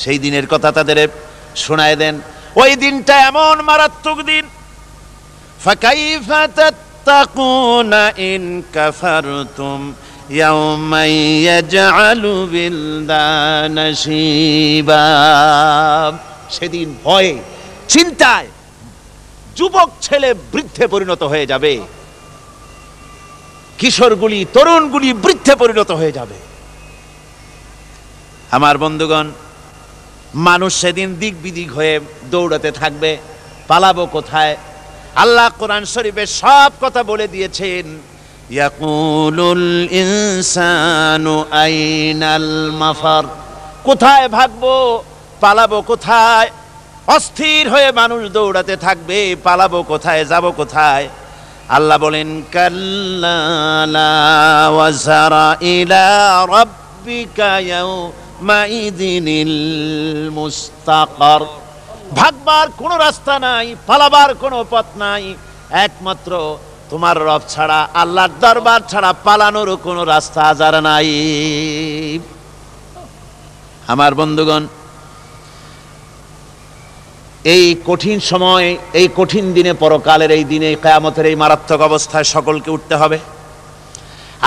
সেই দিনের কথা তাদের শোনায় দেন। ওই দিনটা এমন মারাত্মক দিন, ফাকাইফা তাত্তাকুনা ইন কাফারতুম ইয়াওমান ইয়াজআলু বিলদানা শিবা। সেদিন ভয়ে চিন্তায় যুবক ছেলে বৃদ্ধে পরিণত হয়ে যাবে, কিশোরগুলি তরুণগুলি বৃদ্ধে পরিণত হয়ে যাবে। আমার বন্ধুগণ, মানুষ সেদিন দিক বিদিক হয়ে দৌড়াতে থাকবে, পালাবো কোথায়? আল্লাহ কোরআন শরীফে সব কথা বলে দিয়েছেন। ইয়াকুলুল ইনসানু আইনাল মাফার, কোথায় ভাগবো, পালাবো কোথায়? অস্থির হয়ে মানুষ দৌড়াতে থাকবে, পালাবো কোথায়, যাব কোথায়? আল্লাহ বলেন কাল্লা লা ওয়াজারা ইলা রাব্বিকা ইয়াউমাইযিনিল মুস্তাকার। ভাগবার কোনো রাস্তা নাই, পালাবার কোনো পথ নাই, একমাত্র তোমার রব ছাড়া, আল্লাহর দরবার ছাড়া পালানোর কোনো রাস্তা আজার নাই। আমার বন্ধুগণ, এই কঠিন সময়, এই কঠিন দিনে, পরকালের এই দিনে, কিয়ামতের এই মারাত্মক অবস্থায় সকলকে উঠতে হবে।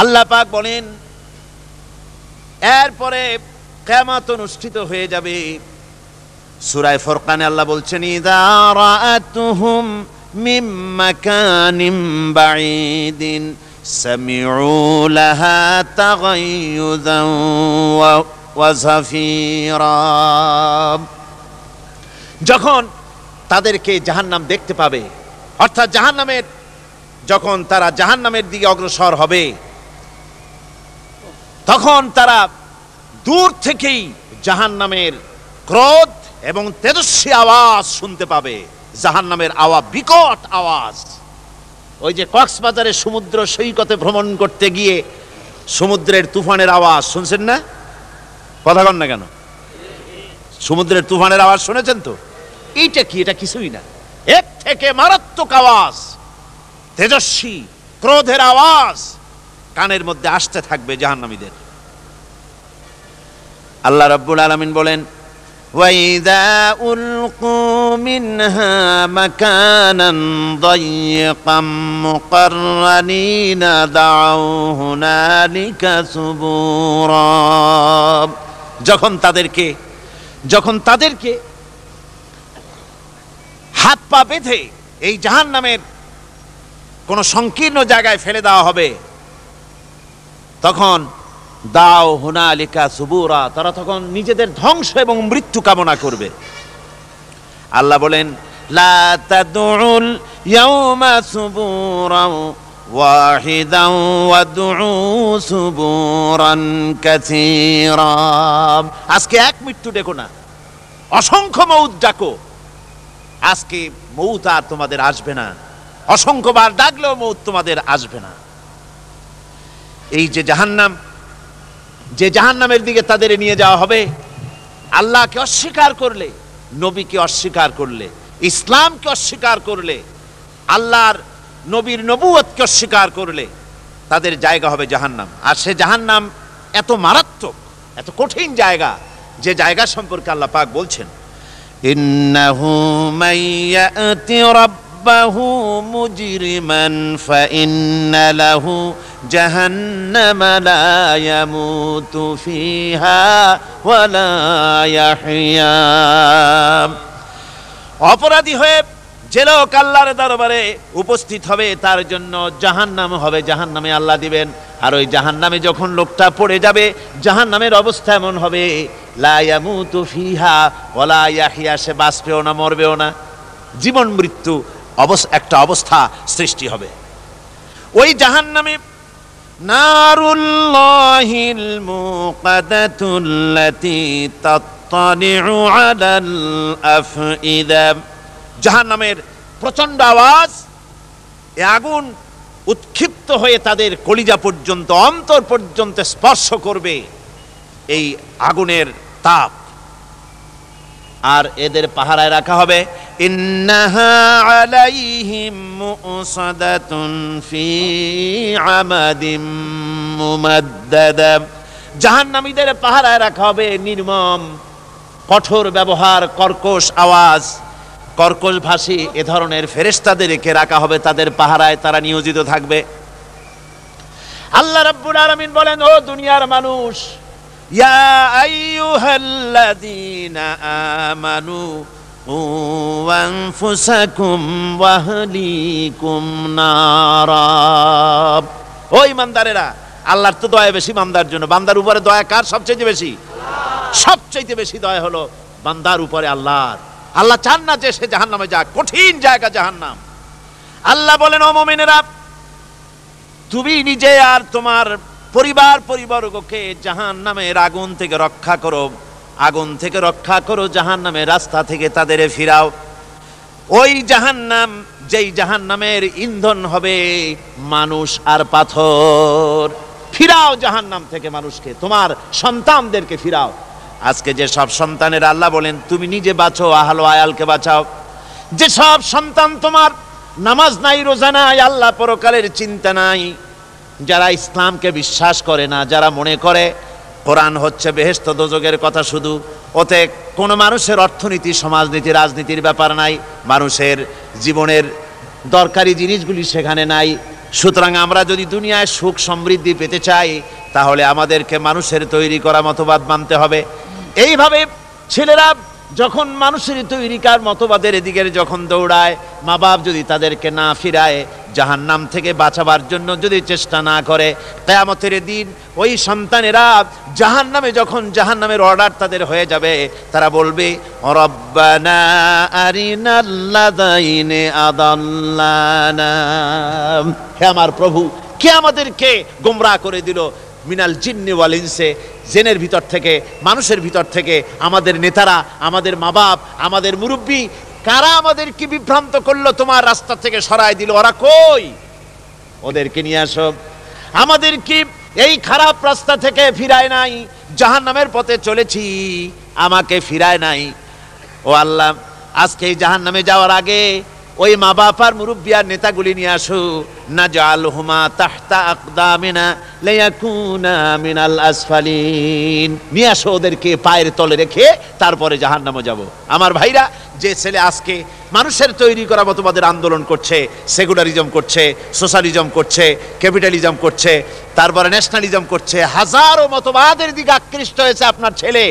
আল্লাহ পাক বলেন এরপরে কিয়ামত অনুষ্ঠিত হয়ে যাবে। সূরা ফুরকানে আল্লাহ বলছেন ইযা রাআতুহুম মিন মাকানিন বাঈদিন সামিউ লাহা তাগায়্যুযান ওয়া যাফীরা। যখন তাদেরকে জাহান্নাম দেখতে পাবে, অর্থাৎ জাহান্নামের, যখন তারা জাহান্নামের দিকে অগ্রসর হবে, তখন তারা দূর থেকেই জাহান্নামের ক্রোধ এবং তেজস্বী আওয়াজ শুনতে পাবে। জাহান্নামের আওয়াজ, বিকট আওয়াজ। ওই যে কক্সবাজারের সমুদ্র সৈকতে ভ্রমণ করতে গিয়ে সমুদ্রের তুফানের আওয়াজ শুনছেন না? কথা কন না কেন? সমুদ্রের তুফানের আওয়াজ শুনেছেন তো? এইটা কি? এটা কিছুই না, এর থেকে মারাত্মক আওয়াজ, তেজস্বী ক্রোধের আওয়াজ কানের মধ্যে আসতে থাকবে জাহান্নামীদের। আল্লাহ রাব্বুল আলামিন বলেন ওয়াইযা উলকু মিনহা মাকানান দায়্যিকাম মুকাররানিনা দাউ হুনালিকা সুবুরা। যখন তাদেরকে হাত পা বেঁধে এই জাহান্নামের কোন সংকীর্ণ জায়গায় ফেলে দেওয়া হবে, তখন দাও হুনালিকা সুবুরা, তারা তখন নিজেদের ধ্বংস এবং মৃত্যু কামনা করবে। আল্লাহ বলেন লা তাদউল ইয়াউমা সুবুরান ওয়াহিদান ওয়াদউ সুবুরান কাসীরা। আজকে এক মৃত্যু ডেকো না, অসংখ্য মউত ডাকো। আজকে মউত আর তোমাদের আসবে না, অসংখ্যবার ডাকলেও মউত তোমাদের আসবে না। এই যে জাহান্নাম, যে জাহান্নামের দিকে তাদের নিয়ে যাওয়া হবে, আল্লাহকে অস্বীকার করলে, নবীকে অস্বীকার করলে, ইসলামকে অস্বীকার করলে, আল্লাহর নবীর নবুয়তকে অস্বীকার করলে তাদের জায়গা হবে জাহান্নাম। আর সে জাহান্নাম এত মারাত্মক, এত কঠিন জায়গা, যে জায়গা সম্পর্কে আল্লাহ পাক বলছেন ইন্নাহু মাইয়াতি রাব্বাহু মুজরিমান ফাইন্না লাহু জাহান্নামা লা ইয়ামুতু ফিহা ওয়া লা ইয়াহইয়া। অপরাধী হয়ে যে লোক আল্লাহর দরবারে উপস্থিত হবে, তার জন্য জাহান্নাম হবে, জাহান্নামে আল্লাহ দিবেন। আর ওই জাহান্নামে যখন লোকটা পড়ে যাবে, জাহান্নামের অবস্থা এমন হবে লা ইয়ামুতু ফিহা ওয়া লা ইয়াহইয়া, সে বাঁচবেও না, মরবেও না, জীবন মৃত্যু একটা অবস্থা সৃষ্টি হবে। ওই জাহান্নামে নারুল্লাহিল মুকাদাতুল্লাতী তাত্তালিউ আলাল আফইদা। জাহান্নামের প্রচন্ড আওয়াজ, এ আগুন উৎক্ষিপ্ত হয়ে তাদের কলিজা পর্যন্ত, অন্তর পর্যন্ত স্পর্শ করবে এই আগুনের তাপ। আর এদের পাহারায় রাখা হবে ইন্নাহা আলাইহিম মুসাদাতুন ফি আমাদিম মুমাদ্দাদা। জাহান্নামীদের পাহারায় রাখা হবে নির্মম কঠোর ব্যবহার, কর্কশ আওয়াজ, কর্কশ ভাষী এ ধরনের ফেরেশতাদেরকে রাখা হবে তাদের পাহারায়, তারা নিয়োজিত থাকবে। আল্লাহ রাব্বুল আলামিন বলেন, ও দুনিয়ার মানুষ, ইয়া আইয়ুহাল্লাযীনা আমানু ওয়ানফুসাকুম ওয়াহলিকুম নারা। ও ইমানদারেরা, আল্লাহর তো দয়া বেশি বান্দার জন্য। বান্দার উপরে দয়া কার সবচেয়ে বেশি? সবচেয়ে বেশি দয়া হলো বান্দার উপরে আল্লাহর। আল্লাহ চান না যে সে জাহান্নামে যাক, কঠিন জায়গা জাহান্নাম। আল্লাহ বলেন, ও মুমিনেরা, তুমি নিজে আর তোমার পরিবারবর্গকে জাহান্নামের আগুন থেকে রক্ষা করো, আগুন থেকে রক্ষা করো, জাহান্নামের রাস্তা থেকে তাদের ফিরাও। ওই জাহান্নাম, যেই জাহান্নামের ইন্ধন হবে মানুষ আর পাথর। ফিরাও জাহান্নাম থেকে মানুষকে, তোমার সন্তানদেরকে ফিরাও। আজকে যে সব সন্তানের আল্লাহ বলেন তুমি নিজে বাঁচো, আহল আয়ালকে বাঁচাও। যে সব সন্তান তোমার নামাজ নাই, রোজা নাই, আল্লাহ পরকালের চিন্তা নাই, যারা ইসলামকে বিশ্বাস করে না, যারা মনে করে কোরআন হচ্ছে বেহেশত দোজখের কথা শুধু, ওতে কোনো মানুষের অর্থনীতি, সমাজনীতি, রাজনীতির ব্যাপার নাই, মানুষের জীবনের দরকারি জিনিসগুলি সেখানে নাই। সুতরাং আমরা যদি দুনিয়ায় সুখ সমৃদ্ধি পেতে চাই, তাহলে আমাদেরকে মানুষের তৈরি করা মতবাদ মানতে হবে। এইভাবে ছেলেরা যখন মানুষের তৈরিকার মতবাদের এদিকে যখন দৌড়ায়, মা বাপ যদি তাদেরকে না ফিরায়, জাহান্নাম থেকে বাঁচাবার জন্য যদি চেষ্টা না করে, কিয়ামতের দিন ওই সন্তানেরা জাহান্নামে, যখন জাহান্নামের অর্ডার তাদের হয়ে যাবে, তারা বলবে, রব্বানা আরিনাল্লাযাইনি আদাল্লানা, হে আমার প্রভু, কে আমাদেরকে গোমরাহ করে দিল, মিনাল জিন্নি ওয়াল ইনসে, জিনের ভিতর থেকে, মানুষের ভিতর থেকে, আমাদের নেতারা, আমাদের মা বাপ, আমাদের মুরব্বী, কারা আমাদেরকে বিভ্রান্ত করলো, তোমার রাস্তা থেকে সরায় দিল, ওরা কই? ওদেরকে নিয়ে আসো। আমাদেরকে এই খারাপ রাস্তা থেকে ফিরায় নাই, জাহান্নামের পথে চলেছি, আমাকে ফিরায় নাই। ও আল্লাহ, আজকে এই জাহান্নামে যাওয়ার আগে ওই মা বাপ আর মুরব্বী আর নেতাগুলি নিয়ে আসো। নাজআলহুমা তাহতা আকদামিনা লিয়াকুনা মিনাল আসফালিন, নিয়ে আসো ওদেরকে পায়ের তলে রেখে তারপরে জাহান্নামে যাব। আমার ভাইরা, যে ছেলে আজকে মানুষের তৈরি করা মতবাদের আন্দোলন করছে, সেকুলারিজম করছে, সোশ্যালিজম করছে, ক্যাপিটালিজম করছে, তারপরে ন্যাশনালিজম করছে, হাজারো মতবাদের দিকে আকৃষ্ট হয়েছে আপনার ছেলে,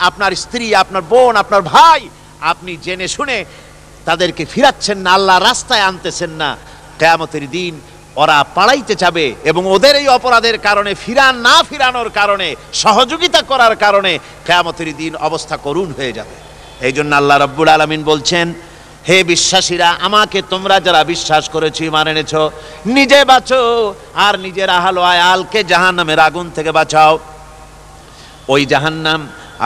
আপনার স্ত্রী, আপনার বোন, আপনার ভাই, আপনি জেনে শুনে তাদেরকে ফিরাচ্ছেন না, আল্লাহ রাস্তায় আনতেছেন না। কিয়ামতের দিন ওরা পালাইতে যাবে এবং ওদের এই অপরাধের কারণে, না ফিরানোর কারণে, সহযোগিতা করার কারণে কিয়ামতের দিন অবস্থা করুণ হয়ে যাবে। এই জন্য আল্লাহ রাব্বুল আলামিন বলছেন, হে বিশ্বাসীরা, আমাকে তোমরা যারা বিশ্বাস করেছো, ঈমান এনেছো, নিজে বাঁচো আর নিজের আহল আয়ালকে জাহান্নামের আগুন থেকে বাঁচাও। ওই জাহান্নাম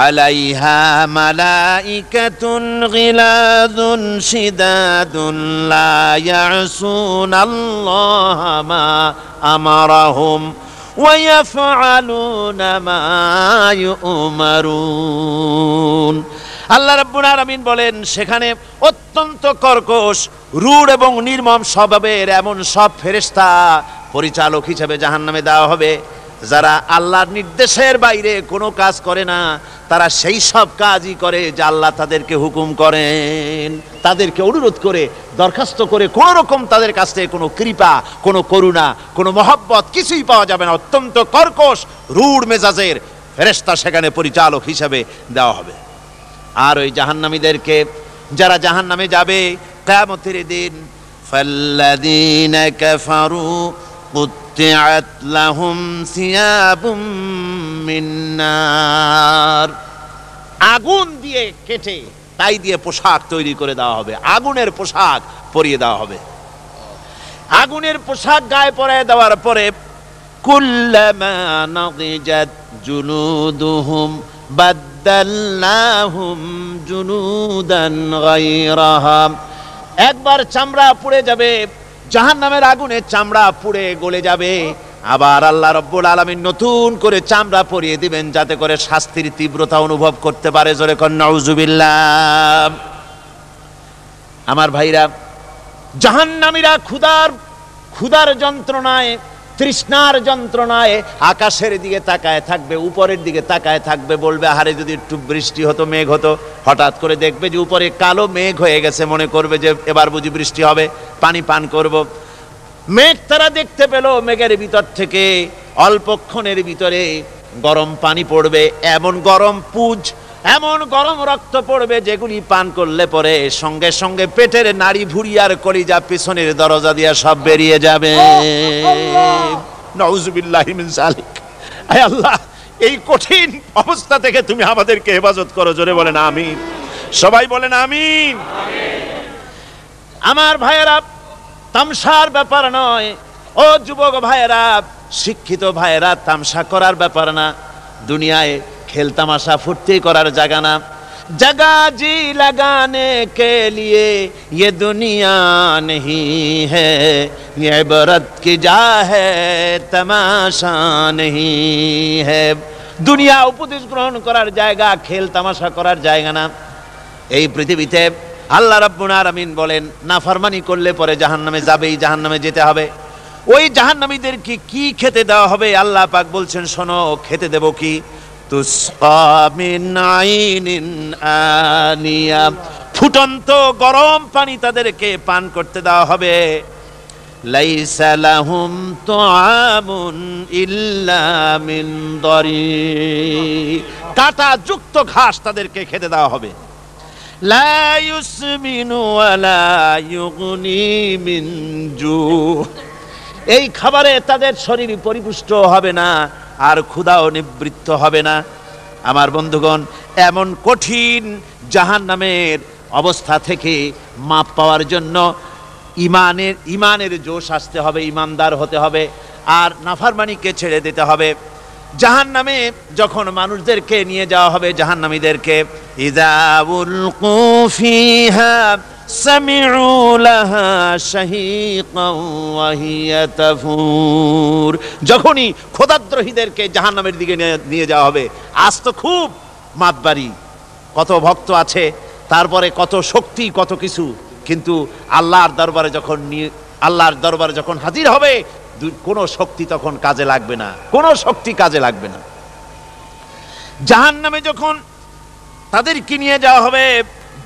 আলাইহা মালাইকাতুন গিলাযুন শিদাদুন লা ইয়াসুনাল্লাহা মা আমারাহুম ওয়া ইয়াফআলুনা মা ইউমারুন। আল্লাহ রাব্বুল আলামিন বলেন, সেখানে অত্যন্ত কর্কশ, রূঢ় এবং নির্মম স্বভাবের এমন সব ফেরেশতা পরিচালক হিসেবে জাহান্নামে দেওয়া হবে, যারা আল্লাহর নির্দেশের বাইরে কোনো কাজ করে না, তারা সেই সব কাজই করে যা আল্লাহ তাদেরকে হুকুম করেন। তাদেরকে অনুরোধ করে, দরখাস্ত করে কোনো রকম তাদের কাছ থেকে কোনো কৃপা, কোনো করুণা, কোনো মহব্বত কিছুই পাওয়া যাবে না। অত্যন্ত কর্কশ, রূঢ় মেজাজের ফেরেশতা সেখানে পরিচালক হিসেবে দেওয়া হবে। আর ওই জাহান্নামীদেরকে, যারা জাহান্নামে যাবে কিয়ামতের দিন, ফাল্লাযীনা কাফারু কুত্তিআত লাহুম সিয়াবুম মিন নার, আগুন দিয়ে কেটে তাই দিয়ে পোশাক তৈরি করে দেওয়া হবে, আগুনের পোশাক পরিয়ে দেওয়া হবে। আগুনের পোশাক গায়ে পরিয়ে দেওয়ার পরে, কুল্লামা নাদিজাত জুনুদুহুম বাদদালনাহুম জুনুদান গায়রাহা, একবার চামড়া পুড়ে যাবে, জাহান্নামের আগুনে চামড়া পুড়ে গলে যাবে, আবার আল্লাহ রাব্বুল আলামিন নতুন করে চামড়া পরিয়ে দিবেন, যাতে করে শাস্তির তীব্রতা অনুভব করতে পারে। জোরে কোন নাউজুবিল্লাহ। আমার ভাইরা, জাহান্নামীরা ক্ষুধার যন্ত্রণায় তৃষ্ণার যন্ত্রণায় আকাশের দিকে তাকায় থাকবে, উপরের দিকে তাকায় থাকবে, বলবে আহারে যদি একটু বৃষ্টি হতো, মেঘ হতো। হঠাৎ করে দেখবে যে উপরে কালো মেঘ হয়ে গেছে, মনে করবে যে এবার বুঝি বৃষ্টি হবে, পানি পান করব। মেঘ তারা দেখতে পেল, মেঘের ভিতর থেকে অল্পক্ষণের ভিতরে গরম পানি পড়বে, এমন গরম পুজ, এমন গরম রক্ত পড়বে যেগুলি পান করলে পরে সঙ্গে সঙ্গে পেটের নাড়ি ভুঁড়ি আর কলিজা পিছনের দরজা দিয়া সব বেরিয়ে যাবে। নাউজুবিল্লাহি মিন যালিক। আয় আল্লাহ, এই কঠিন অবস্থা থেকে তুমি আমাদেরকে হেফাজত করো। জোরে বলেন আমিন। সবাই বলেন আমিন। আমার ভাইয়েরা, তামসার ব্যাপার নয়। ও যুবক ভাইয়েরা, শিক্ষিত ভাইয়েরা, তামসা করার ব্যাপার না। দুনিয়ায় খেল তামাশা ফুর্তি করার জায়গা না। जगह जी लगाने के लिए ये दुनिया नहीं है, ये इबरत की जा है तमाशा नहीं है। দুনিয়া উপদেশ গ্রহণ করার জায়গা, খেল তামাশা করার জায়গা না। এই পৃথিবীতে আল্লাহ রাব্বুল আলামিন বলেন, নাফরমানি করলে পরে জাহান্নামে যাবেই, জাহান্নামে যেতে হবে। ওই জাহান্নামীদেরকে কি খেতে দেওয়া হবে? আল্লাহ পাক বলছেন, শোনো, খেতে দেব কি? তুসকা মিন আইনিন আনিয়া, ফুটন্ত গরম পানি তাদেরকে পান করতে দেওয়া হবে। লাইসা লাহুম তুআমুন ইল্লা মিন দারি, কাঁটা যুক্ত ঘাস তাদেরকে খেতে দেওয়া হবে। লা ইউসমিনু ওয়ালা ইউগনি মিন জু, এই খাবারে তাদের শরীর পরিপুষ্ট হবে না, আর ক্ষুধাও নিবৃত্ত হবে না। আমার বন্ধুগণ, এমন কঠিন জাহান্নামের অবস্থা থেকে মাপ পাওয়ার জন্য ইমানের জোশ আসতে হবে, ইমানদার হতে হবে, আর নাফরমানিকে ছেড়ে দিতে হবে। জাহান্নামে যখন মানুষদেরকে নিয়ে যাওয়া হবে, জাহান্নামীদেরকে, ইযা উলকু ফিহা সামিউ লাহা শাহীকান ওয়া হিয়া তাফুর, যখনই খোদাদ্রোহীদেরকে জাহান্নামের দিকে নিয়ে যাওয়া হবে, আজ তো খুব মাতবাড়ি, কত ভক্ত আছে, তারপরে কত শক্তি, কত কিছু, কিন্তু আল্লাহর দরবারে যখন হাজির হবে, কোনো শক্তি তখন কাজে লাগবে না, কোনো শক্তি কাজে লাগবে না। জাহান্নামে যখন তাদেরকে নিয়ে যাওয়া হবে,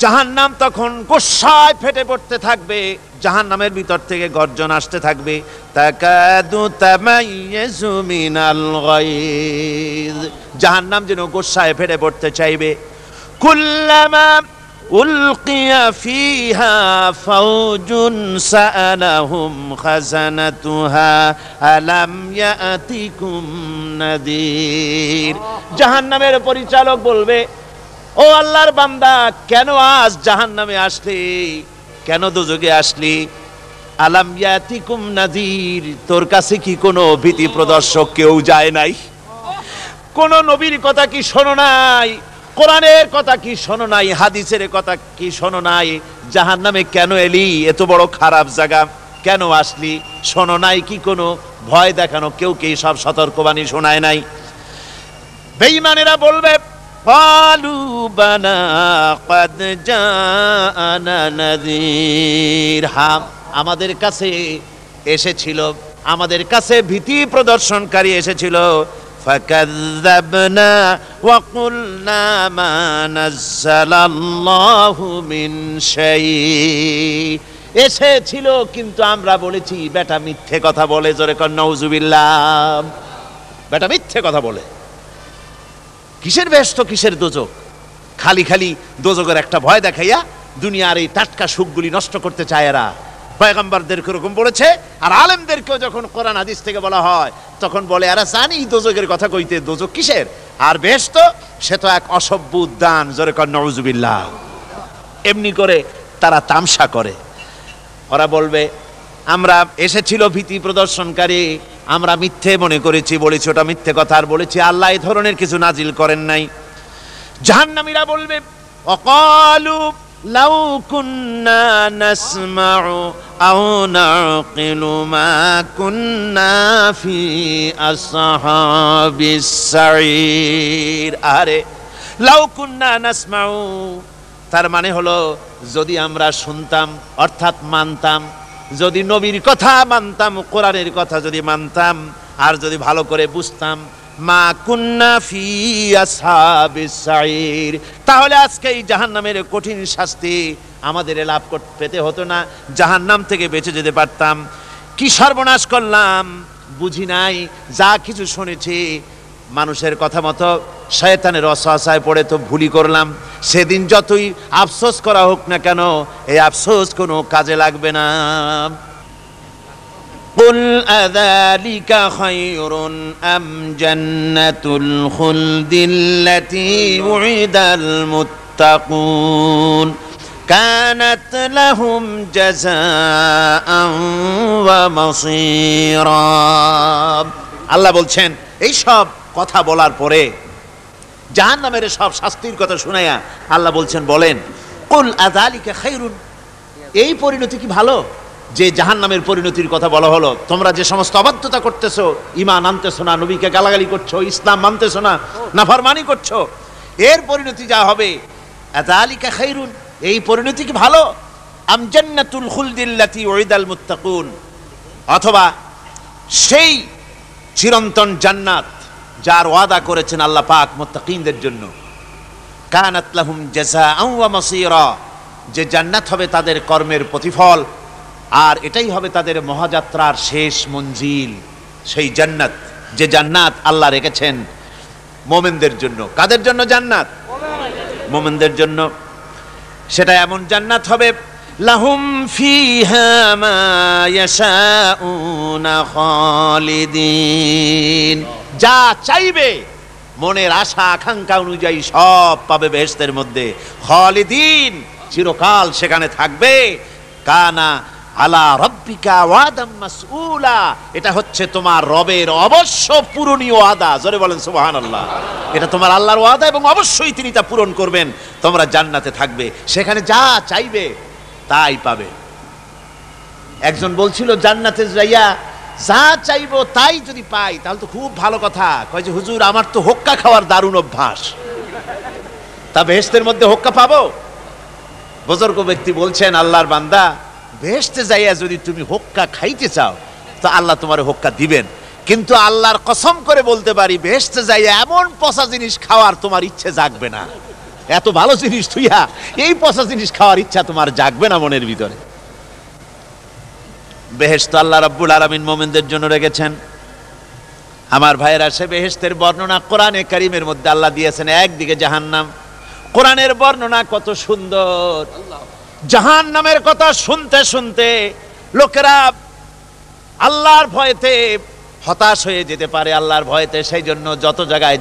জাহান্নাম তখন গোসায় ফেটে পড়তে থাকবে, জাহান্নামের ভিতর থেকে গর্জন আসতে থাকবে, তাকাদু তামাইয়াজু মিনাল গায়জ, জাহান্নাম যেন গোসায় ফেটে পড়তে চাইবে। কুল্লামা উলকিয়া ফিহা ফাওজুন সাআলাহুম খাজানাতুহা আলাম ইয়াতিকুম নাদির, জাহান্নামের পরিচালক বলবে, ও আল্লাহর বান্দা, কেন আজ জাহান্নামে আসলি, কেন দোজখে আসলি? আলাম ইয়াতিকুম নাদির, তোর কাছে কি কোনো ভীতি প্রদর্শক কেউ যায় নাই? কোন নবীর কথা কি শোনো নাই? কোরআনের কথা কি শোনো নাই? হাদিসের কথা কি শোনো নাই? জাহান্নামে কেন এলি? এত বড় খারাপ জায়গা কেন আসলি? শোনো নাই কি? কোনো ভয় দেখানো কেউ কি সব সতর্কবাণী শোনায় নাই? বেঈমানেরা বলবে, ক্বালু বালা ক্বাদ জাআনা নাযীর, হ্যাঁ, আমাদের কাছে এসেছিল, আমাদের কাছে ভীতি প্রদর্শনকারী এসেছিল। ফাকাযযাবনা ওয়া কুলনা মা নাযালাল্লাহু মিন শাই, এসেছিল কিন্তু আমরা বলেছি বেটা মিথ্যে কথা বলে। জোরে কর নাউজুবিল্লাহ। বেটা মিথ্যে কথা বলে। কিসের বেহেশত, কিসের দোজখ? খালি খালি দোজখের একটা ভয় দেখাইয়া দুনিয়ার এই টাটকা সুখগুলি নষ্ট করতে চায় এরা। পয়গম্বরদেরকে এরকম বলেছে, আর আলেমদেরকেও যখন কোরআন হাদিস থেকে বলা হয় তখন বলে, এরা জানি দোজখের কথা কইতে, দোজখ কিসের, আর বেহেশত সে তো এক অসভ্য উদ্যান। জোরে কর নাউজুবিল্লাহ। এমনি করে তারা তামসা করে। ওরা বলবে, আমরা এসেছিল ভীতি প্রদর্শনকারী, আমরা মিথ্যে মনে করেছি, বলেছি ওটা মিথ্যে কথা, আর বলেছি আল্লাহ এই ধরনের কিছু নাজিল করেন নাই। জাহান্নামীরা বলবে, ওয়াকালু লাউ কুন্না নাসমাউ আও নাকিলু মা কুন্না ফি আসহাবিস সাঈর, আরে লাউ কুন্না নাসমাউ, তার মানে হলো যদি আমরা শুনতাম, অর্থাৎ মানতাম, যদি নবীর কথা মানতাম, কোরআনের কথা যদি মানতাম, আর যদি ভালো করে বুঝতাম, মা কুন্না ফি আসহাবিস সাইর, তাহলে আজকে এই জাহান্নামের কঠিন শাস্তি আমাদের লাভ পেতে হতো না, জাহান্নাম থেকে বেঁচে যেতে পারতাম। কি সর্বনাশ করলাম বুঝি নাই, যা কিছু শুনেছি মানুষের কথা মতো শয়তানের ওয়াসওয়াসায় পড়ে তো ভুলই করলাম। সেদিন যতই আফসোস করা হোক না কেন, এই আফসোস কোনো কাজে লাগবে না। কুল আযালিকা খায়রুন আম জান্নাতুল খুলদিল্লাতী উইদাল মুত্তাকুন কানাত লাহুম জাযাআন ওয়া মাসীরা। আল্লাহ বলছেন, এই সব কথা বলার পরে, জাহান্নামের সব শাস্তির কথা শুনাইয়া আল্লাহ বলছেন, বলেন কুল আযালিকা খায়রুন, এই পরিণতি কি ভালো যে জাহান্নামের পরিণতির কথা বলা হলো? তোমরা যে সমস্ত অবাধ্যতা করতেছো, ঈমান আনতেছো না, নবীকে গালাগালি করছো, ইসলাম মানতেছো না, নাফরমানি করছো, এর পরিণতি যা হবে, আযালিকা খায়রুন, এই পরিণতি কি ভালো? আম জান্নাতুল খুলদিল্লাতী উইদাল মুত্তাকুন, অথবা সেই চিরন্তন জান্নাত যার ওয়াদা করেছেন আল্লাহ পাক মুত্তাকিনদের জন্য, কানাত লাহুম জাযাআন ওয়া মাসীরা, যে জান্নাত হবে তাদের কর্মের প্রতিফল, আর এটাই হবে তাদের মহাযাত্রার শেষ মঞ্জিল। সেই জান্নাত, যে জান্নাত আল্লাহ রেখেছেন মুমিনদের জন্য। কাদের জন্য জান্নাত? মুমিনদের জন্য। সেটা এমন জান্নাত হবে, লাহুম ফিহা মা ইয়াশাউনা খালিদিন, যা চাইবে মনের আশা আকাঙ্ক্ষা অনুযায়ী সব পাবে বেহেশতের মধ্যে। খালিদিন, চিরকাল সেখানে থাকবে। কানা আলা রাব্বিকা ওয়াদাম মাসউলা, এটা হচ্ছে তোমার রবের অবশ্য পূরণীয় ওয়াদা। জোরে বলেন সুবহানাল্লাহ। এটা তোমার আল্লাহর ওয়াদা এবং অবশ্যই তিনি তা পূরণ করবেন। তোমরা জান্নাতে থাকবে, সেখানে যা চাইবে তাই পাবে। একজন বলছিল, জান্নাতে যাইয়া যা চাইবো তাই যদি পাই তাহলে তো খুব ভালো কথা। কয় যে হুজুর, আমার তো হোক্কা খাওয়ার দারুণ অভ্যাস, তা বেহেশতের মধ্যে হোক্কা পাবো? বুজুর্গ ব্যক্তি বলছেন, আল্লাহর বান্দা, বেহেশতে যাইয়া যদি তুমি হোক্কা খাইতে চাও তো আল্লাহ তোমার হোক্কা দিবেন, কিন্তু আল্লাহর কসম করে বলতে পারি, বেহেশতে যাইয়া এমন পচা জিনিস খাওয়ার তোমার ইচ্ছে জাগবে না। এত ভালো জিনিস তুইয়া এই পচা জিনিস খাওয়ার ইচ্ছা তোমার জাগবে না মনের ভিতরে। বেহেশত আল্লাহ রাব্বুল আলামিন মুমিনদের জন্য রেখেছেন। আমার ভাইয়েরা, সে বেহেশতের বর্ণনা কোরআনে কারীমের মধ্যে আল্লাহ দিয়েছেন। একদিকে জাহান্নাম, কোরআনের বর্ণনা কত সুন্দর। জাহান্নামের কথা শুনতে শুনতে লোকেরা আল্লাহর ভয়েতে হতাশ হয়ে যেতে পারে, আল্লাহর ভয়েতে। সেই জন্য যত জায়গায়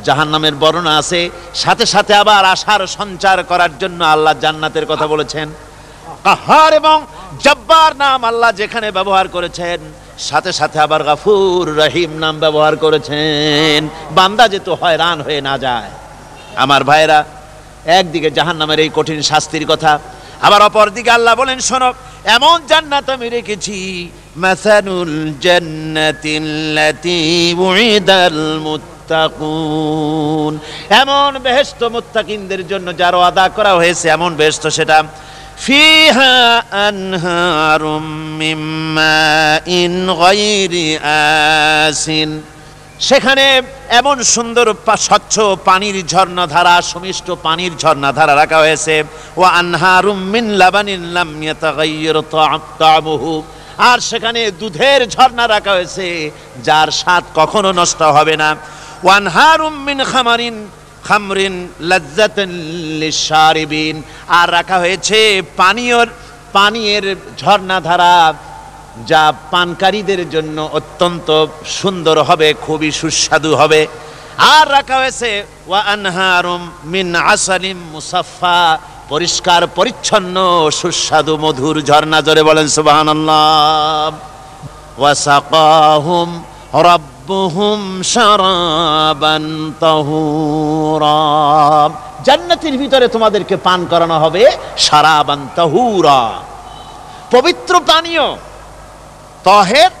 জাহান্নামের বর্ণনা আছে, সাথে সাথে আবার আশার সঞ্চার করার জন্য আল্লাহ জান্নাতের কথা বলেছেন। কাহার এবং জব্বার নাম আল্লাহ যেখানে ব্যবহার করেছেন, সাথে সাথে আবার গাফুর রহিম নাম ব্যবহার করেছেন, বান্দা যেহেতু হয়রান হয়ে না যায়। আমার ভাইরা, একদিকে জাহান্নামের এই কঠিন শাস্তির কথা, আবার অপর দিকে আল্লাহ বলেন, শোনো, এমন জান্নাত আমি রেখেছি, মাসানুল জান্নাতিল্লাতী উইদাল মুত্তাকুন, এমন বেহেশত মুত্তাকিনদের জন্য যার ওয়াদা করা হয়েছে, এমন বেহেশত সেটা, ফিহা আনহারুম মিন মাইন গায়রি আসিন, সেখানে এমন সুন্দর স্বচ্ছ পানির ঝর্ণাধারা, সুমিষ্ট পানির ঝর্ণাধারা রাখা হয়েছে। ওয়া আনহারুম মিন লাবানিন লাম ইয়াতাগায়্যার তা'আমুহু, আর সেখানে দুধের ঝর্ণা রাখা হয়েছে যার স্বাদ কখনো নষ্ট হবে না। ওয়া আনহারুম মিন খামরিন লাজ্জাতান লিশারিবিন, আর রাখা হয়েছে পানীয়ের ঝর্ণাধারা, যা পানকারীদের জন্য অত্যন্ত সুন্দর হবে, খুবই সুস্বাদু হবে। আর রাখা হয়েছে ওয়া আনহারুম মিন আসালিম মুসাফফা, পরিষ্কার পরিচ্ছন্ন সুস্বাদু মধুর ঝর্ণা। জোরে বলেন সুবহানাল্লাহ। ওয়া সাকাহুম রাব্বুহুম শারাবান তাহুরা, জান্নাতের ভিতরে তোমাদেরকে পান করানো হবে শারাবান তাহুরা, পবিত্র পানীয়। তহের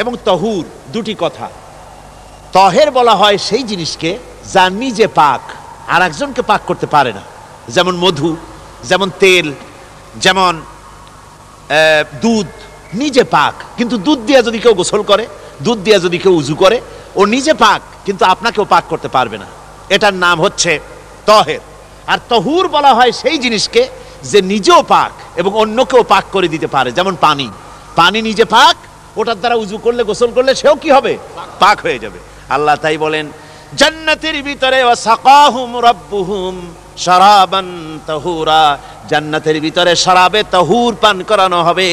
এবং তহুর দুটি কথা। তহের বলা হয় সেই জিনিসকে যা নিজে পাক, আর একজনকে পাক করতে পারে না, যেমন মধু, যেমন তেল, যেমন দুধ, নিজে পাক, কিন্তু দুধ দিয়ে যদি কেউ গোসল করে, দুধ দিয়ে যদি কেউ উজু করে, ও নিজে পাক কিন্তু আপনাকেও পাক করতে পারবে না। এটার নাম হচ্ছে তহের। আর তহুর বলা হয় সেই জিনিসকে যে নিজেও পাক এবং অন্যকেও পাক করে দিতে পারে। যেমন পানি, পানি নিজে পাক, ওটার দ্বারা উজু করলে গোসল করলে সেও কি হবে? পাক হয়ে যাবে। আল্লাহ তাই বলেন জান্নাতের ভিতরে ওয়াসাকাহুম রাব্বুহুম শারাবান তাহুরা, জান্নাতের ভিতরে শরাবে তাহুর পান করানো হবে।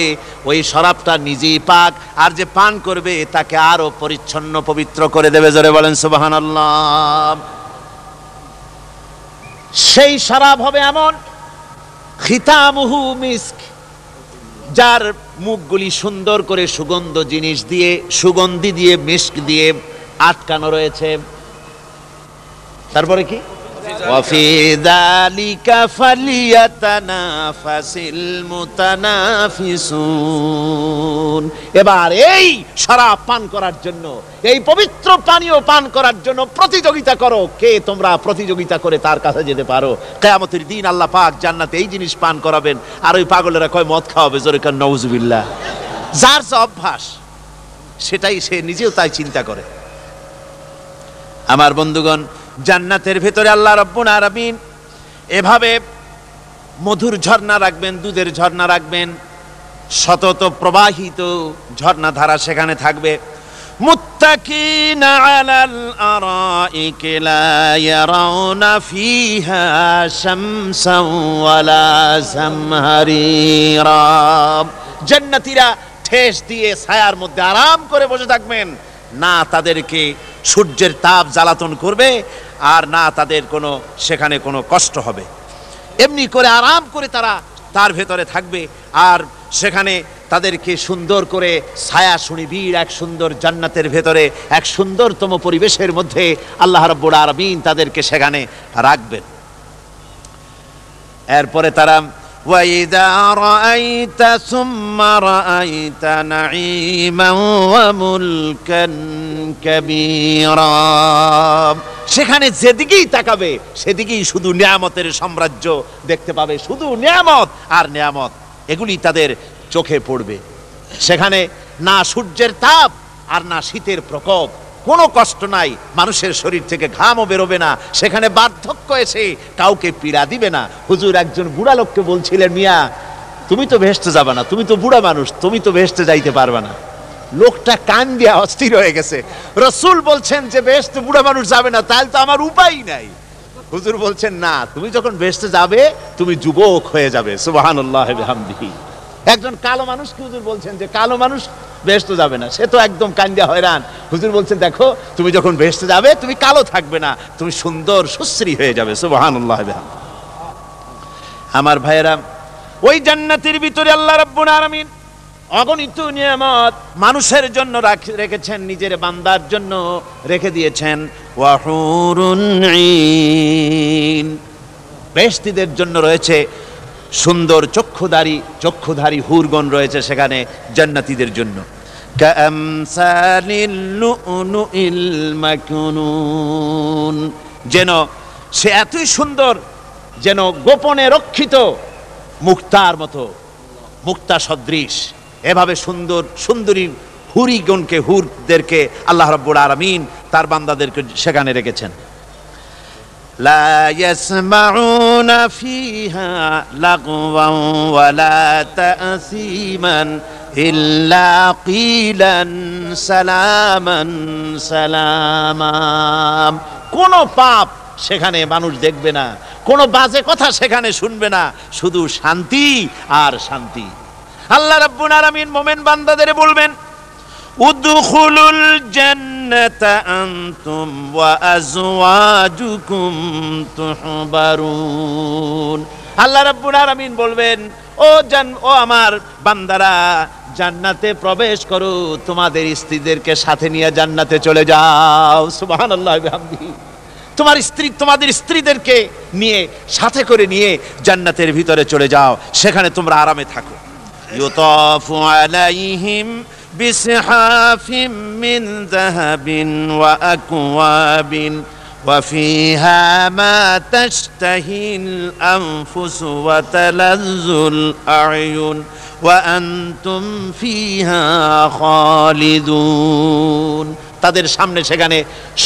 ওই শরাবটা নিজেই পাক, আর যে পান করবে তাকে আরো পরিচ্ছন্ন পবিত্র করে দেবে। জোরে বলেন সুবহানাল্লাহ। সেই শরাব হবে এমন খিতামুহু মিস্ক, যার মুখগুলি সুন্দর করে সুগন্ধ জিনিস দিয়ে, সুগন্ধি দিয়ে, মিস্ক দিয়ে আটকানো রয়েছে। তারপরে কি? ওয়াফি যালিকা ফালিয়াতানাফাসিল মুতানাফিসুন। এবার এই শরাব পান করার জন্য, এই পবিত্র পানীয় পান করার জন্য প্রতিযোগিতা করো, কে তোমরা প্রতিযোগিতা করে তার কাছে যেতে পারো। কিয়ামতের দিন আল্লাহ পাক জান্নাতে এই জিনিস পান করাবেন, আর ওই পাগলেরা কয় মদ খাওয়াবে। জোরে কান নাউজুবিল্লাহ। যার যে অভ্যাস সেটাই সে নিজেও তাই চিন্তা করে। আমার বন্ধুগণ, জান্নাতের ভেতরে আল্লাহ রাব্বুল আলামিন এভাবে মধুর ঝর্ণা রাখবেন, দুধের ঝর্ণা রাখবেন, সতত প্রবাহিত ঝর্ণা ধারা সেখানে থাকবে। মুত্তাকিনা আলাল আরাইকি লা ইয়ারাউনা ফিহা শামসান ওয়ালা জামহারিরা। জান্নাতীরা ঠেস দিয়ে ছায়ার মধ্যে আরাম করে বসে থাকবেন, না তাদেরকে সূর্যের তাপ জ্বালাতন করবে, আর না তাদের কোনো সেখানে কোনো কষ্ট হবে। এমনি করে আরাম করে তারা তার ভেতরে থাকবে, আর সেখানে তাদেরকে সুন্দর করে ছায়া সুনিবিড় এক সুন্দর জান্নাতের ভেতরে এক সুন্দরতম পরিবেশের মধ্যে আল্লাহ রাব্বুল আলামিন তাদেরকে সেখানে রাখবেন। এরপরে তারা وَإِذَا رَأَيْتَ ثُمَّ رَأَيْتَ نَعِيمًا وَمُلْكًا كَبِيرًا। সেখানে যেদিকেই তাকাবে সেদিকেই শুধু নিয়ামতের সাম্রাজ্য দেখতে পাবে, শুধু নিয়ামত আর নিয়ামত, এগুলি তাদের চোখে পড়বে। সেখানে না সূর্যের তাপ আর না শীতের প্রকোপ, কোনো কষ্ট নাই, মানুষের শরীর থেকে ঘামও বেরোবে না, সেখানে বার্ধক্য এসে কাউকে পীড়া দিবে না। হুজুর একজন বুড়া লোককে বলছিলেন, মিয়া তুমি তো ভেস্তে যাবে না, তুমি তো বুড়া মানুষ, তুমি তো ভেস্তে যাইতে পারবে না। লোকটা কান দিয়া অস্থির হয়ে গেছে। রাসূল বলছেন যে ভেস্তে বুড়া মানুষ যাবে না, তাহলে তো আমার উপায় নাই। হুজুর বলছেন না, তুমি যখন ভেস্তে যাবে তুমি যুবক হয়ে যাবে। সুবহানাল্লাহি ওয়া বিহামদিহি। একজন কালো মানুষকে হুজুর বলছেন যে কালো মানুষ বেহেশতে যাবে না, সে তো একদম কান্দিয়া হয়রান। হুজুর বলছেন দেখো তুমি যখন বেহেশতে যাবে তুমি কালো থাকবে না, তুমি সুন্দর সুশ্রী হয়ে যাবে। সুবহানাল্লাহ। আমার ভাইয়েরা, ওই জান্নাতের ভিতরে আল্লাহ রাব্বুল আলামিন অগণিত নিয়ামত মানুষের জন্য রেখেছেন, নিজের বান্দার জন্য রেখে দিয়েছেন। ওয়া হুরুন ঈন, বেহেশতীদের জন্য রয়েছে সুন্দর চক্ষুধারী হুরগণ রয়েছে সেখানে জান্নাতীদের জন্য। কামসালিল লুলুইল মাকনুন, যেন সে এতই সুন্দর, যেন গোপনে রক্ষিত মুক্তার মতো, মুক্তা সদৃশ। এভাবে সুন্দর সুন্দরী হুরিগণকে, হুরদেরকে আল্লাহ রাব্বুল আলামিন তার বান্দাদেরকে সেখানে রেখেছেন। লা ইয়াসমাউনা ফিহা লাগওয়ান ওয়ালা তাসীমান ইল্লা কিলান সালামান সালামা। কোনো পাপ সেখানে মানুষ দেখবে না, কোনো বাজে কথা সেখানে শুনবে না, শুধু শান্তি আর শান্তি। আল্লাহ রাব্বুল আলামিন মুমিন বান্দাদের বলবেন, উদখুলুল জান্নাতা আনতুম ওয়া আজওয়াজুকুম তুহবারুন। আল্লাহ রাব্বুল আলামিন বলবেন, ও আমার বান্দারা, জান্নাতে প্রবেশ করো, তোমাদের স্ত্রীদেরকে সাথে নিয়ে জান্নাতে চলে যাও। সুবহানাল্লাহি ওয়া বিহামদিহি। তোমাদের স্ত্রীদেরকে নিয়ে, সাথে করে নিয়ে জান্নাতের ভিতরে চলে যাও, সেখানে তোমরা আরামে থাকো। ইউতাফু আলাইহিম বিসহাফিম মিন যাহাবিন ওয়া আকওয়াবিন وفيها ما تشتهي الأنفس وتلذ الأعين وأنتم فيها خالدون। তাদের সামনে সেখানে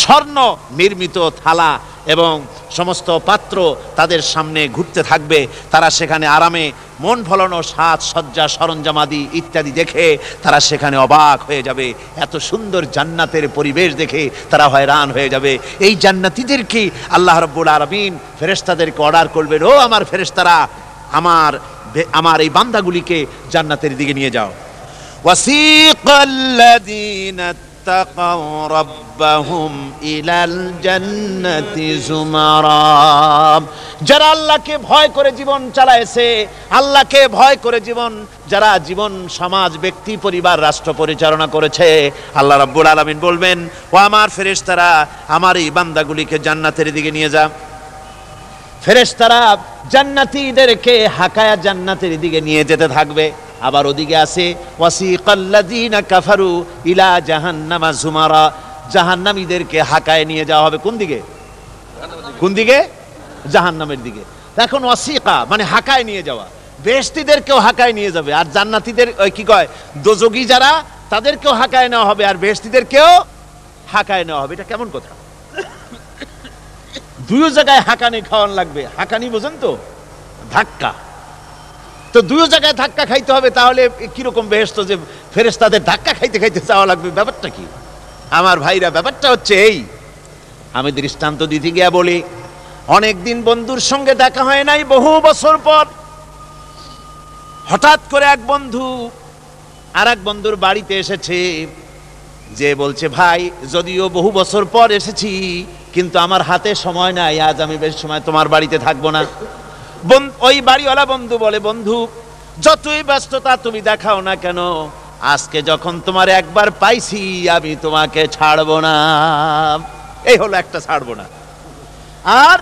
স্বর্ণ নির্মিত থালা এবং সমস্ত পাত্র তাদের সামনে ঘুরতে থাকবে। তারা সেখানে আরামে মন ভোলানো সাজ সজ্জা সরঞ্জামাদি ইত্যাদি দেখে তারা সেখানে অবাক হয়ে যাবে। এত সুন্দর জান্নাতের পরিবেশ দেখে তারা হয়রান হয়ে যাবে। এই জান্নাতীদেরকে আল্লাহ রাব্বুল আলামিন ফেরেশতাদেরকে অর্ডার করবেন, ও আমার ফেরেশতারা, আমার এই বান্দাগুলিকে জান্নাতের দিকে নিয়ে যাও। ওয়াসিকাল্লাযীনা তাকাউ রাব্বাহুম ইলাল জান্নাতি যুমারা। যারা আল্লাহকে ভয় করে জীবন চালায়েছে, আল্লাহকে ভয় করে যারা জীবন সমাজ ব্যক্তি পরিবার রাষ্ট্র পরিচালনা করেছে, আল্লাহ রাব্বুল আলামিন বলবেন, ও আমার ফেরেশতারা, আমার এই বান্দাগুলিকে জান্নাতের দিকে নিয়ে যা। ফেরেশতারা জান্নাতীদেরকে হাকায়া জান্নাতের দিকে নিয়ে যেতে থাকবে। আবার ওদিকে আছে ওয়াসিকাল্লাযীনা কাফারু ইলা জাহান্নামা যুমারা। জাহান্নামীদেরকে হাকায় নিয়ে যাওয়া হবে কোন দিকে? কোন দিকে? জাহান্নামের দিকে। এখন ওয়াসিকা মানে হাকায় নিয়ে যাওয়া। বেহেশতীদেরকেও হাকায় নিয়ে যাবে, আর জান্নাতীদের কি কয় দোজখী যারা তাদেরকেও হাকায় নেওয়া হবে, আর বেহেশতীদেরকেও হাকায় নেওয়া হবে। এটা কেমন কথা? দুই জায়গায় হাকানি খাওয়ান লাগবে। হাকানি বোঝেন তো? ধাক্কা। তো দুই জায়গায় ধাক্কা খাইতে হবে, তাহলে কিরকম বেহেশত যে ফেরেশতাদের ধাক্কা খাইতে খাইতে যাওয়া লাগবে? ব্যাপারটা কি আমার ভাইরা? ব্যাপারটা হচ্ছে এই, আমি দৃষ্টান্ত দিতে গিয়া বলি, অনেকদিন বন্ধুর সঙ্গে দেখা হয় নাই, বহু বছর পর হঠাৎ করে এক বন্ধু আর এক বন্ধুর বাড়িতে এসেছে, যে বলছে, ভাই যদিও বহু বছর পর এসেছি কিন্তু আমার হাতে সময় নাই, আজ আমি বেশ সময় তোমার বাড়িতে থাকবো না। ওই বাড়িওয়ালা বন্ধু বলে, বন্ধু যতই ব্যস্ততা তুমি দেখাও না কেন, আজকে যখন তোমার একবার পাইছি আমি তোমাকে ছাড়বো না। এই হলো একটা ছাড়বো না। আর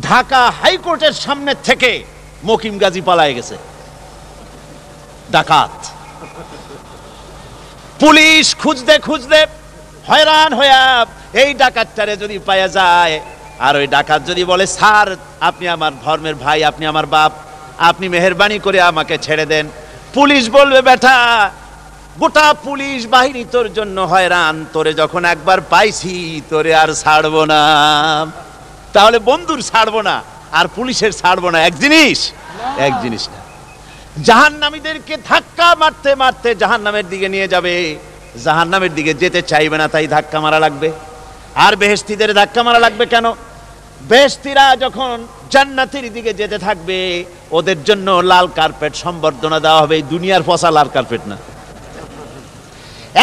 ঢাকা হাইকোর্টের সামনে থেকে মকিম গাজী পালায় গেছে, ডাকাত। পুলিশ খুঁজতে খুঁজতে হয়রান হইয়া এই ডাকাতটারে যদি পাওয়া যায়, আর ওই ডাকাত যদি বলে, স্যার আপনি আমার ধর্মের ভাই, আপনি আমার বাপ, আপনি মেহেরবানি করে আমাকে ছেড়ে দেন, পুলিশ বলবে, বেটা গোটা পুলিশ বাহিনী তোর জন্য হয়রান, তোরে যখন একবার পাইছি তোরে আর ছাড়বো না। তাহলে বন্ধুর ছাড়বো না আর পুলিশের ছাড়বো না এক জিনিস? এক জিনিস না। জাহান্নামীদেরকে ধাক্কা মারতে মারতে জাহান্নামের দিকে নিয়ে যাবে, জাহান্নামের দিকে যেতে চাইবে না, তাই ধাক্কা মারা লাগবে। আর বেহেশতীদের ধাক্কা মারা লাগবে কেন? বেহেশতীরা যখন জান্নাতের দিকে যেতে থাকবে, ওদের জন্য লাল কার্পেট সম্বর্ধনা দেওয়া হবে। দুনিয়ার পচা লাল কার্পেট না,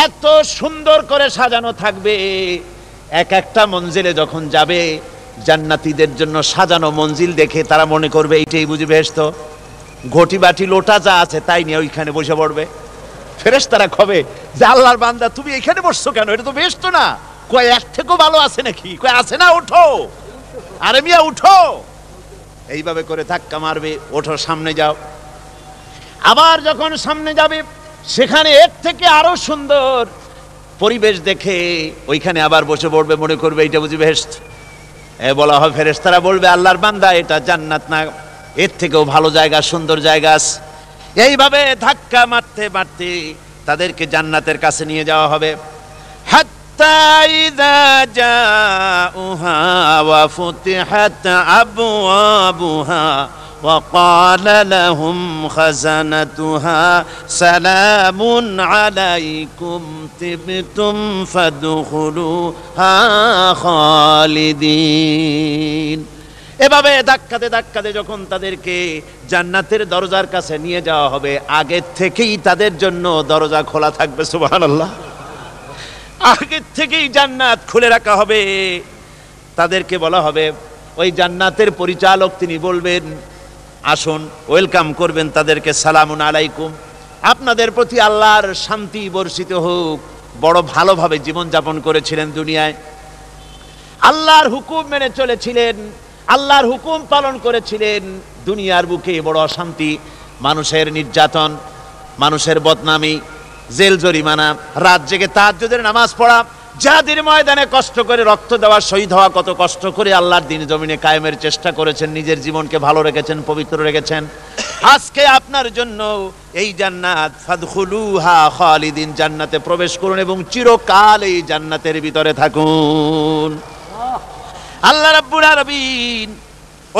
এত সুন্দর করে সাজানো থাকবে। এক একটা মঞ্জিলে যখন যাবে, জান্নাতীদের জন্য সাজানো মঞ্জিল দেখে তারা মনে করবে এইটাই বুঝি বেহেশত। ঘটি বাটি লোটা যা আছে তাই নিয়ে ওইখানে বসে পড়বে। ফেরেশতারা কবে যে, আল্লাহর বান্দা তুমি এখানে বসছো কেন? এটা তো বেহেশত না। কয় এর থেকেও ভালো আছে নাকি? কয় আছে না, ওঠো, আরে মিয়া উঠো। এইভাবে করে ধাক্কা মারবে, ওঠো সামনে যাও। আবার যখন সামনে যাবে, সেখানে এর থেকে আরো সুন্দর পরিবেশ দেখে ওইখানে আবার বসে পড়বে, মনে করবে এইটা বুঝি বেহেশত। বলা হয়, ফেরেশতারা বলবে, আল্লাহর বান্দা এটা জান্নাত না, এর থেকেও ভালো জায়গা, সুন্দর জায়গা আছে। এইভাবে ধাক্কা মারতে মারতে তাদেরকে জান্নাতের কাছে নিয়ে যাওয়া হবে। হাত্তা ইযা জাউহা ওয়া ফুতিহাত আবওয়াবুহা ওয়া ক্বালা লাহুম খাযানাতুহা সালামুন আলাইকুম তিবতুম ফাদখুলুহা খালিদিন। এভাবে ধাক্কাতে ধাক্কাতে যখন তাদেরকে জান্নাতের দরজার কাছে নিয়ে যাওয়া হবে, আগে থেকেই তাদের জন্য দরজা খোলা থাকবে। সুবহানাল্লাহ। আগে থেকেই জান্নাত খুলে রাখা হবে। তাদেরকে বলা হবে, ওই জান্নাতের পরিচালক তিনি বলবেন, আসুন, ওয়েলকাম করবেন তাদেরকে, সালামুন আলাইকুম, আপনাদের প্রতি আল্লাহর শান্তি বর্ষিত হোক। বড় ভালোভাবে জীবনযাপন করেছিলেন দুনিয়ায়, আল্লাহর হুকুম মেনে চলেছিলেন, আল্লাহর হুকুম পালন করেছিলেন। দুনিয়ার বুকে বড় অশান্তি, মানুষের নির্যাতন, মানুষের বদনামি, জেল জরিমানা, রাত জেগে তাহাজ্জুদের নামাজ পড়া, জিহাদের ময়দানে কষ্ট করে রক্ত দেওয়া, শহীদ হওয়া, কত কষ্ট করে আল্লাহর দ্বীন জমিনে কায়েমের চেষ্টা করেছেন, নিজের জীবনকে ভালো রেখেছেন, পবিত্র রেখেছেন। আজকে আপনার জন্য এই জান্নাত, ফাদখুলুহা খালিদিন, জান্নাতে প্রবেশ করুন এবং চিরকাল এই জান্নাতের ভিতরে থাকুন। আল্লাহ রাব্বুল আলামিন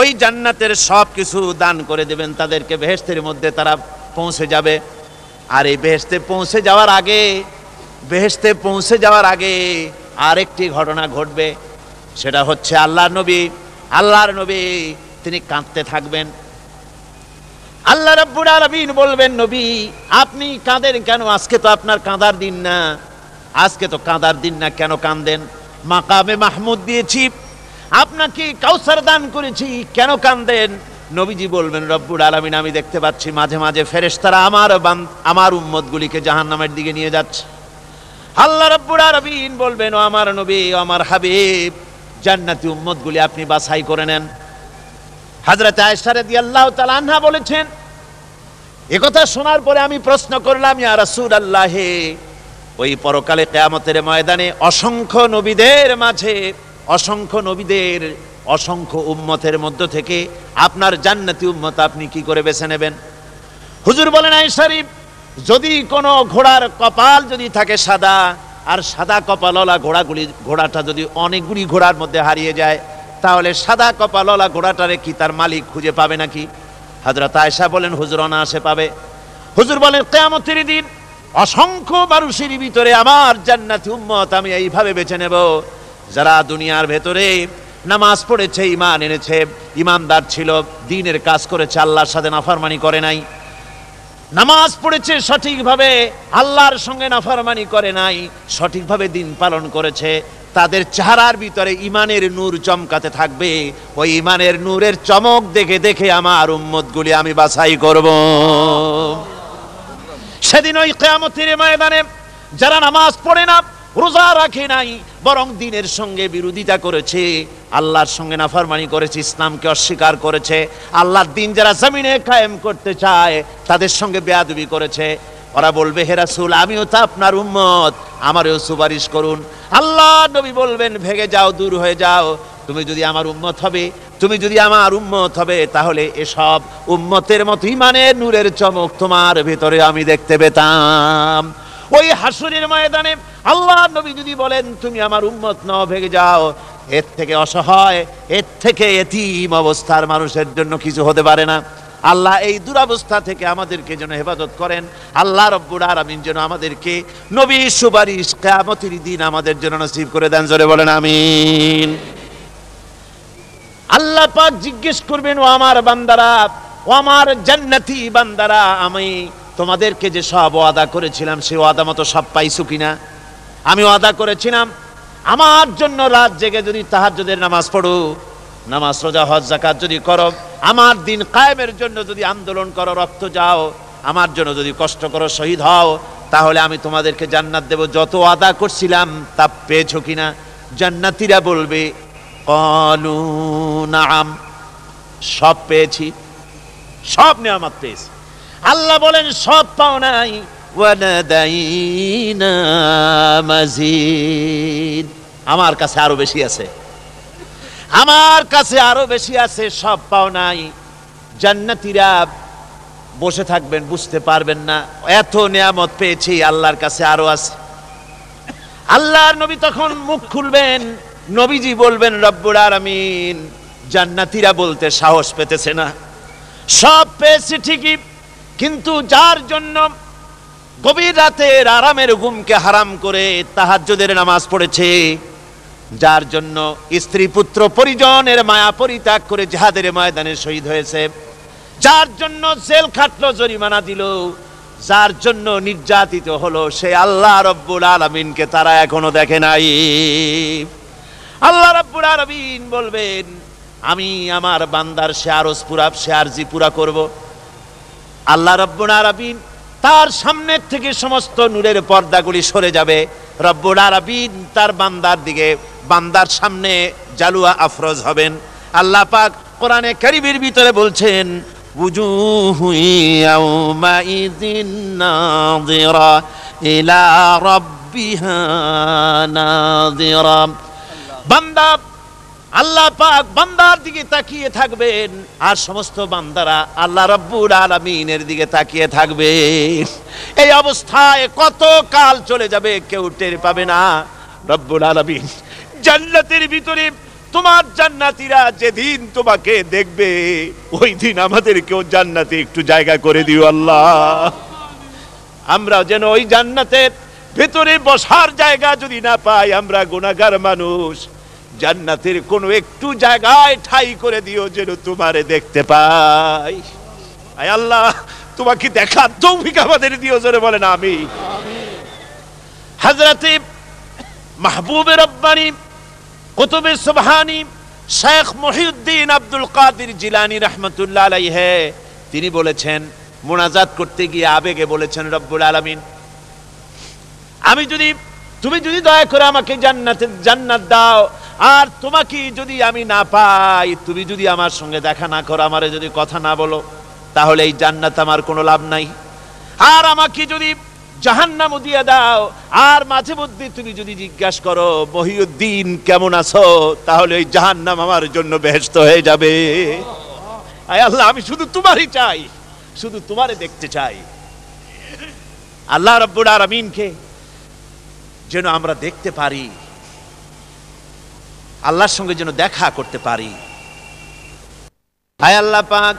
ওই জান্নাতের সব কিছু দান করে দেবেন তাদেরকে, বেহেশতের মধ্যে তারা পৌঁছে যাবে। আর এই বেহেশতে পৌঁছে যাওয়ার আগে আরেকটি ঘটনা ঘটবে, সেটা হচ্ছে আল্লাহর নবী তিনি কাঁদতে থাকবেন। আল্লাহ রাব্বুল আলামিন বলবেন, নবী আপনি কাঁদেন কেন? আজকে তো আপনার কাঁদার দিন না, কেন কাঁদেন? মাকামে মাহমুদ দিয়েছি, আপনাকে কাউসার দান করেছি, কেন কাঁদেন? নবীজি বলবেন, রব্বুল আলামিন আমি দেখতে পাচ্ছি মাঝে মাঝে ফেরেশতারা আমার উম্মতগুলিকে জাহান্নামের দিকে নিয়ে যাচ্ছে। আল্লাহ রাব্বুল আলামিন বলবেন, ও আমার নবী, ও আমার হাবিব, জান্নাতি উম্মতগুলি আপনি বাছাই করে নেন। হযরত আয়েশা রাদিয়াল্লাহু তাআলা আনহা বলেছেন, একথা শোনার পরে আমি প্রশ্ন করলাম, ইয়া রাসূলুল্লাহ, ওই পরকালে কিয়ামতের ময়দানে অসংখ্য নবীদের অসংখ্য উম্মতের মধ্য থেকে আপনার জান্নাতি উম্মত আপনি কি করে বেছে নেবেন? হুজুর বলেন, আয়েশা, যদি কোনো ঘোড়ার কপাল যদি থাকে সাদা, আর সাদা কপালওয়ালা ঘোড়াটা যদি অনেকগুলি ঘোড়ার মধ্যে হারিয়ে যায়, তাহলে সাদা কপালওয়ালা ঘোড়াটারে কি তার মালিক খুঁজে পাবে নাকি? হযরত আয়েশা বলেন, হুজুর অনায়াসে পাবে। হুজুর বলেন, কিয়ামতের দিন অসংখ্য মানুষের ভিতরে আমার জান্নাতি উম্মত আমি এইভাবে বেছে নেব, যারা দুনিয়ার ভেতরে নামাজ পড়েছে, ঈমান এনেছে, ঈমানদার ছিল, দ্বীনের কাজ করেছে, আল্লাহর সাথে নাফরমানি করে নাই, নামাজ পড়েছে সঠিকভাবে, আল্লাহর সঙ্গে নাফরমানি করে নাই, সঠিকভাবে দ্বীন পালন করেছে, তাদের চেহারার ভিতরে ঈমানের নূর চমকাতে থাকবে। ওই ঈমানের নূরের চমক দেখে দেখে আমার উম্মতগুলি আমি বাছাই করব। সেদিন ওই কিয়ামতের ময়দানে যারা নামাজ পড়ে না, রোজা রাখে নাই, বরং দ্বীনের সঙ্গে বিরোধিতা করেছে, আল্লাহর সঙ্গে নাফরমানি করেছে, ইসলামকে অস্বীকার করেছে, আল্লাহর দ্বীন যারা জমিনে কায়েম করতে চায় তাদের সঙ্গে বেয়াদবি করেছে, ওরা বলবে, হে রাসূল, আমিও তো আপনার উম্মত, আমারও সুপারিশ করুন। আল্লাহ নবী বলবেন, ভেগে যাও, দূর হয়ে যাও, তুমি যদি আমার উম্মত হবে তাহলে এসব উম্মতের মতো ঈমানের নূরের চমক তোমার ভিতরে আমি দেখতে পেতাম। ওই হাসরের ময়দানে আল্লাহ নবী যদি বলেন, তুমি আমার উম্মত নও, ভেগে যাও, এর থেকে অসহায়, এর থেকে এতিম অবস্থার মানুষের জন্য কিছু হতে পারে না। আল্লাহ এই দুরবস্থা থেকে আমাদেরকে যেন হেফাজত করেন। আল্লাহ রব্বুল আলামিন যেন আমাদেরকে নবীর সুপারিশ কিয়ামতের দিন আমাদের জন্য নসিব করে দেন, জোরে বলেন আমিন। আল্লাহ পাক জিজ্ঞেস করবেন, ও আমার বান্দারা, ও আমার জান্নাতি বান্দারা, আমি তোমাদেরকে যে সব ওয়াদা করেছিলাম সেই ওয়াদা মতো সব পাইছো কিনা? আমি ওয়াদা করেছিলাম আমার জন্য রাত জেগে যদি তাহাজ্জুদের নামাজ পড়ো, নামাজ, রোজা, হজ, যাকাত যদি করো, আমার দিন কায়েমের জন্য যদি আন্দোলন করো, রক্ত যাও, আমার জন্য যদি কষ্ট করো, শহীদ হও, তাহলে আমি তোমাদেরকে জান্নাত দেব। যত ওয়াদা করছিলাম তা পেয়েছো কিনা? জান্নাতীরা বলবে, ক্বালু নাআম, সব পেয়েছি, সব নিয়ামত পেয়েছি। আল্লাহ বলেন, সব পাও নাই, ওয়ালাদাইনা মাজিদ, আমার কাছে আরো বেশি আছে, আমার কাছে আরো বেশি আছে, সব পাও নাই। জান্নাতীরা বসে থাকবেন, বুঝতে পারবেন না, এত নিয়ামত পেয়েছি, আল্লাহর কাছে আরো আছে। আল্লাহর নবী তখন মুখ খুলবেন, নবীজি বলবেন, রব্বুল আলামিন, জান্নাতীরা বলতে সাহস পেতেছে না, সব পেয়েছি ঠিকই, কিন্তু যার জন্য গভীর রাতের আরামের ঘুমকে হারাম করে তাহাজ্জুদের নামাজ পড়েছে, যার জন্য স্ত্রী পুত্র পরিজনের মায়া পরিত্যাগ করে জিহাদের ময়দানে শহীদ হয়েছে, যার জন্য জেল খাটলো, জরিমানা দিল, যার জন্য নির্যাতিত হলো, সে আল্লাহ রব্বুল আলামিনকে তারা এখনো দেখে নাই। আল্লাহ রব্বুল আলামিন বলবেন, আমি আমার বান্দার সে আরজ পুরা, সে আরজি পুরা করব। আল্লাহ রব্বুল আলামিন তার সামনের থেকে সমস্ত নূরের পর্দাগুলি সরে যাবে, রব্বুল আলামিন তার বান্দার দিকে, বান্দার সামনে জালুয়া আফরোজ হবেন। আল্লাহ পাক কোরআনে কারীমের ভিতরে বলছেন, উজুহু ইয়াউমাইযিন নাযিরা ইলা ربها ناظرا বান্দা আল্লাহ পাক বান্দার দিকে তাকিয়ে থাকবেন আর সমস্ত বান্দারা আল্লাহ রাব্বুল আলামিনের দিকে তাকিয়ে থাকবে। এই অবস্থায় কত কাল চলে যাবে কেউ টের পাবে না। রব্বুল আলামিন জান্নাতের ভিতরে তোমার জান্নাতীরা যেদিন তোমাকে দেখবে ওই দিন আমাদেরকেও জান্নাতে একটু জায়গা করে দিও আল্লাহ। আমরা যেন ওই জান্নাতের ভেতরে বসার জায়গা যদি না পাই, আমরা গুনাহগার মানুষ, জান্নাতের কোনো একটু জায়গায় ঠাই করে দিও যেন তোমারে দেখতে পাই। আয় আল্লাহ, তোমাকে দেখার তৌফিক আমাদের দিও, জোরে বলেন আমিন। হযরতে মাহবুবে রব্বানি কুতুবে সুবহানি শেখ মহিউদ্দিন আব্দুল কাদের জিলানী রাহমাতুল্লাহ আলাইহি তিনি বলেছেন, মুনাজাত করতে গিয়ে আবেগে বলেছেন, রব্বুল আলামিন তুমি যদি দয়া করে আমাকে জান্নাত দাও, আর তোমাকে যদি আমি না পাই, তুমি যদি আমার সঙ্গে দেখা না করো, আমারে যদি কথা না বলো, তাহলে এই জান্নাত আমার কোনো লাভ নাই। আর আমাকে যদি জাহান্নাম দিয়ে দাও, আর মাঝে মধ্যে তুমি যদি জিজ্ঞাসা করো মহিউদ্দিন কেমন আছো, তাহলে এই জাহান্নাম আমার জন্য বেহেশত হয়ে যাবে। আয় আল্লাহ, আমি শুধু তোমারই চাই, শুধু তোমারে দেখতে চাই। আল্লাহ রাব্বুল আলামিনকে যেন আমরা দেখতে পারি, আল্লাহর সঙ্গে যেন দেখা করতে পারি। আয় আল্লাহ পাক,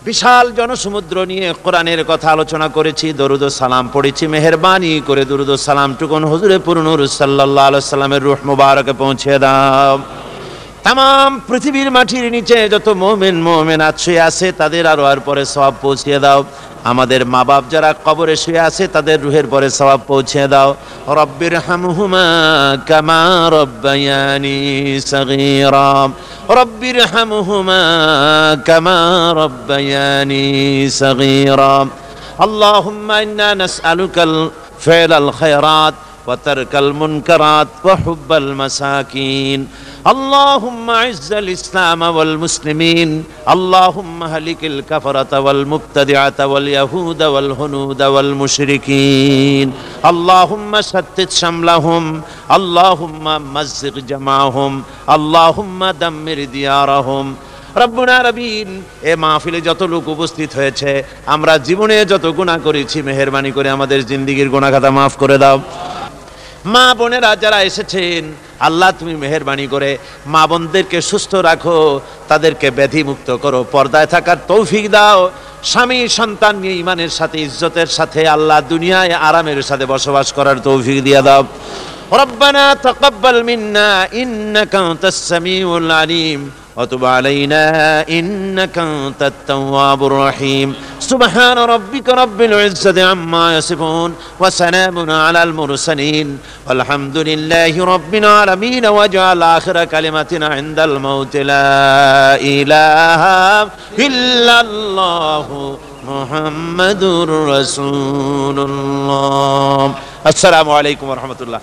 বিশাল জনসমুদ্র নিয়ে কোরআনের কথা আলোচনা করেছি, দরুদ ও সালাম পড়েছি, মেহেরবানি করে দরুদ ও সালাম টুকুন হুজুরে পুরনূর সাল্লাল্লাহু আলাইহি সাল্লামের রূহ মুবারকে পৌঁছে দাও। তাম পৃথিবীর মাটির নিচে যত মুমিন মুমিনাত শুয়ে আছে তাদের আর পরে সওয়াব পৌঁছে দাও। আমাদের মা বাপ যারা কবরে শুয়ে আছে তাদের রুহের পরে সওয়াব পৌঁছে দাও। রব্বির হামহুমা কামা রব্বায়ানি সগীরা, রব্বির হামহুমা কামা রব্বায়ানি সগীরা। আল্লাহুম্মা ইন্না নাসআলুকাল ফি'লাল খায়রাত ওয়া তারকাল মুনকারাত ওয়া হুব্বাল মাসাকিন। اللهم اعز الاسلام والمسلمين، اللهم اهلك الكفرة والمبتدعة واليهود والهنود والمشركين، اللهم شتت شملهم، اللهم مزق جمعهم، اللهم دمر ديارهم। রব্বুনা রবিন, এ মাহফিলে যত লোক উপস্থিত হয়েছে, আমরা জীবনে যত গুনাহ করেছি, মেহেরবানি করে আমাদের জিন্দেগীর গুনাহ খাতা মাফ করে দাও। মা বোনেরা যারা এসেছেন, আল্লাহ তুমি মেহেরবানি করে মা বোনদেরকে সুস্থ রাখো, তাদেরকে ব্যাধি মুক্ত করো, পর্দায় থাকার তৌফিক দাও। স্বামী সন্তান নিয়ে ইমানের সাথে ইজ্জতের সাথে আল্লাহ দুনিয়ায় আরামের সাথে বসবাস করার তৌফিক দিয়ে দাও। রব্বানা তাকাব্বাল মিন্না ইন্নাকা আনতাস সামিউল আলিম وتب علينا إنك أنت التواب الرحيم. سبحان ربك رب العزة عما يصفون وسلام على المرسلين والحمد لله رب العالمين. واجعل آخر كلمتنا عند الموت لا إله إلا الله محمد رسول الله. السلام عليكم ورحمة الله.